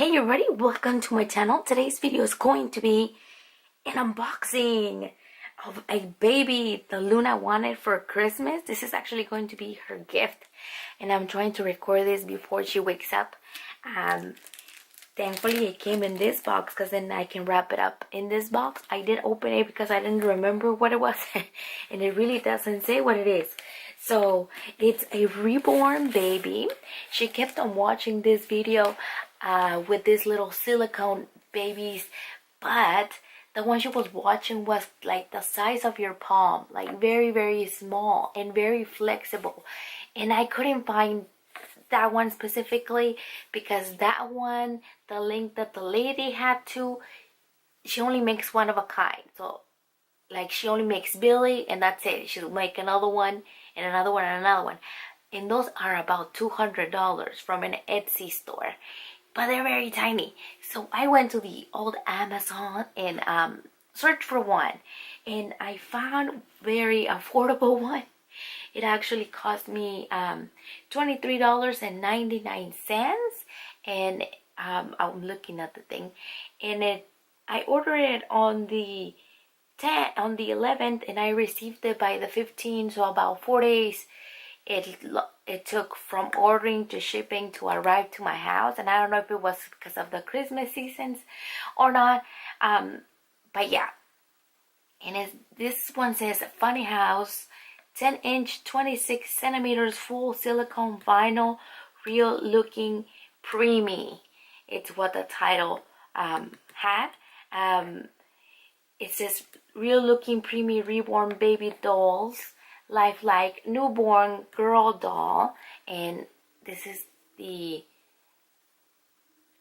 Hey everybody, welcome to my channel. Today's video is going to be an unboxing of a baby that Luna wanted for Christmas. This is actually going to be her gift, and I'm trying to record this before she wakes up. Thankfully it came in this box because then I can wrap it up in this box. I did open it because I didn't remember what it was and it really doesn't say what it is. So it's a reborn baby. She kept on watching this video with these little silicone babies, but the one she was watching was like the size of your palm, like very small and very flexible, and I couldn't find that one specifically because that one, the link that the lady had to, she only makes one of a kind. So like she only makes Billy and that's it. She'll make another one and another one and another one, and those are about $200 from an Etsy store, but they're very tiny. So I went to the old Amazon and searched for one, and I found very affordable one. It actually cost me $23.99, and I'm looking at the thing, and I ordered it on the 11th, and I received it by the 15th, so about 4 days it took from ordering to shipping to arrive to my house. And I don't know if it was because of the Christmas seasons or not, but yeah. And this one says Funny House 10-inch 26 centimeters full silicone vinyl real looking preemie. It's what the title had. It says real looking preemie reborn baby dolls, lifelike newborn girl doll. And this is the,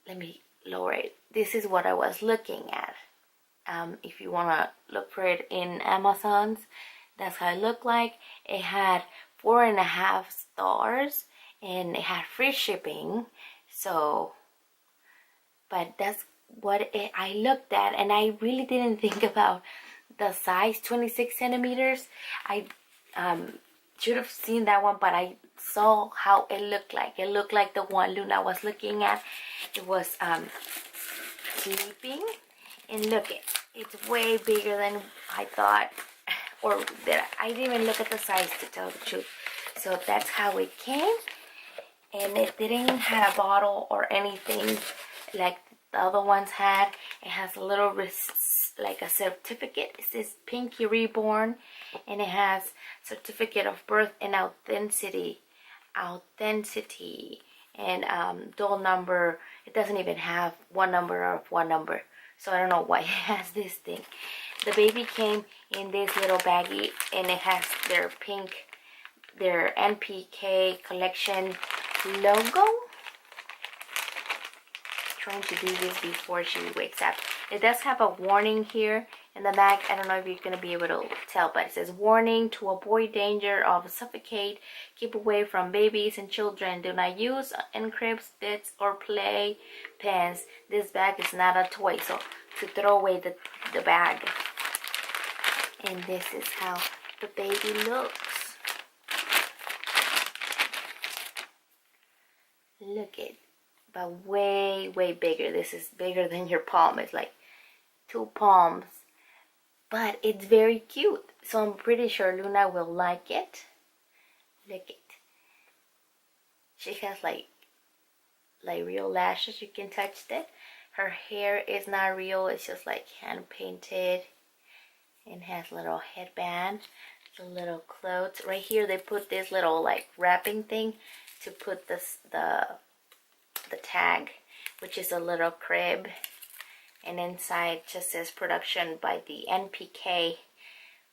let me lower it. This is what I was looking at. If you want to look for it in Amazon's, that's how it looked like. It had 4.5 stars and it had free shipping. So, but that's what I looked at, and I really didn't think about the size, 26 centimeters. I should have seen that one, but I saw how it looked like. It looked like the one Luna was looking at. It was sleeping, and look, it's way bigger than I thought, or that I didn't even look at the size, to tell the truth. So that's how it came, and it didn't have a bottle or anything like the other ones had. It has a little like a certificate. It says Pinky Reborn, and it has certificate of birth and authenticity, and doll number. It doesn't even have one number, so I don't know why it has this thing. The baby came in this little baggie, and it has their NPK collection logo. Trying to do this before she wakes up. It does have a warning here in the back. I don't know if you're going to be able to tell, but it says warning: to avoid danger of suffocate, keep away from babies and children. Do not use encrypts, bits, or play pens. This bag is not a toy, so to throw away the bag. And this is how the baby looks. Look at, but way bigger. This is bigger than your palm. It's like 2 palms, but it's very cute, so I'm pretty sure Luna will like it. Look it, she has like real lashes. You can touch it. Her hair is not real, it's just like hand painted, and has a little headband, the little clothes. Right here they put this little like wrapping thing to put the tag, which is a little crib, and inside just says production by the NPK.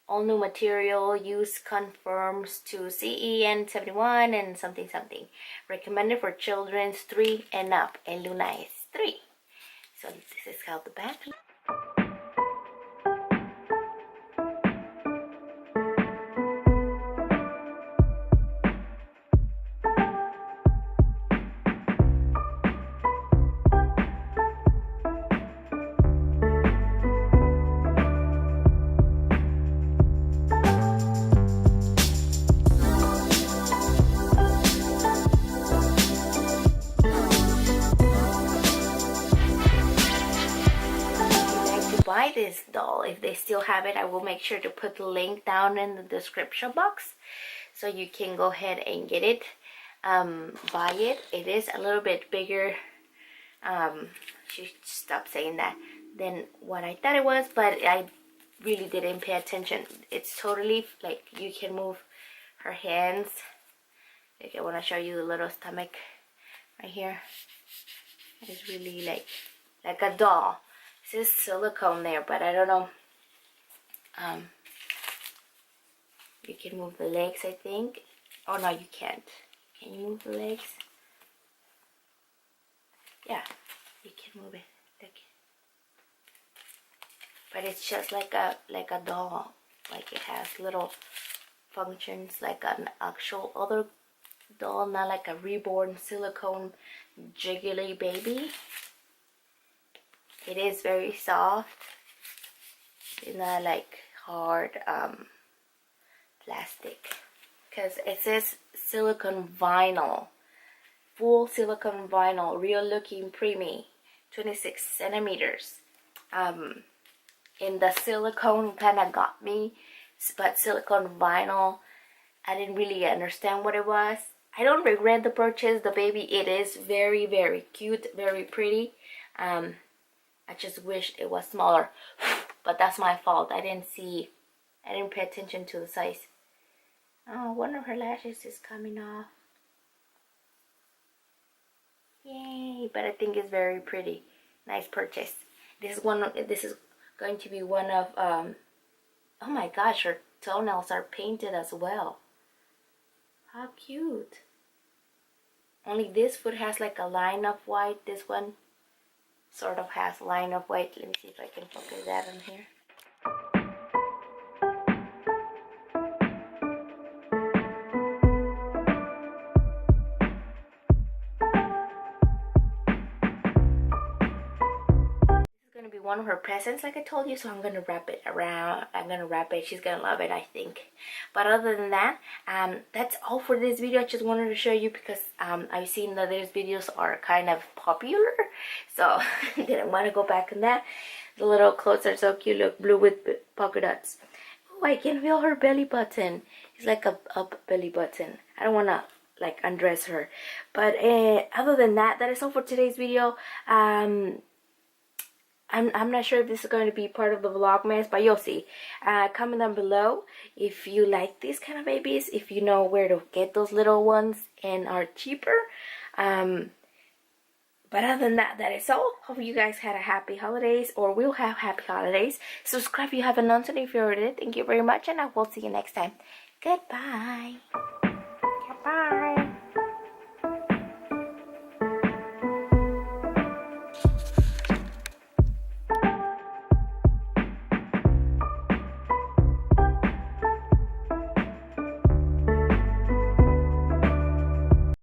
All new material use conforms to CEN 71 and something. Recommended for children 3 and up, and Luna is 3. So this is how the back looks. buy this doll, if they still have it, I will make sure to put the link down in the description box so you can go ahead and get it, buy it. It is a little bit bigger, she stopped saying that, than what I thought it was, but I really didn't pay attention. It's totally like you can move her hands. Okay, I want to show you the little stomach right here. It's really like a doll. This is silicone there, but I don't know. You can move the legs, I think. Oh no, you can't. Can you move the legs? Yeah, you can move it. Look. But it's just like a doll. Like it has little functions like an actual other doll, not like a reborn silicone jiggly baby. It is very soft. It's not like hard plastic, because it says silicone vinyl, full silicone vinyl, real looking preemie, 26 centimeters. In the silicone kind of got me, but silicone vinyl, I didn't really understand what it was. I don't regret the purchase. The baby, it is very, very cute, very pretty. I just wish it was smaller, but that's my fault. I didn't pay attention to the size. Oh, one of her lashes is coming off. Yay! But I think it's very pretty. Nice purchase. This is going to be one of oh my gosh, her toenails are painted as well. How cute. Only this foot has like a line of white. This one sort of has a line of white. Let me see if I can focus that on here. One of her presents, like I told you, so I'm gonna wrap it around. I'm gonna wrap it. She's gonna love it, I think. But other than that, that's all for this video. I just wanted to show you because I've seen that these videos are kind of popular, so I didn't want to go back on that. The little clothes are so cute. Look, blue with polka dots. Oh, I can feel her belly button. It's like a up belly button. I don't want to like undress her, but other than that, that is all for today's video. I'm not sure if this is going to be part of the vlogmas, but you'll see. Comment down below if you like these kind of babies, if you know where to get those little ones and are cheaper. But other than that, that is all. Hope you guys had a happy holidays, or will have happy holidays. Subscribe if you haven't done so, if you already did. Thank you very much, and I will see you next time. Goodbye. Goodbye.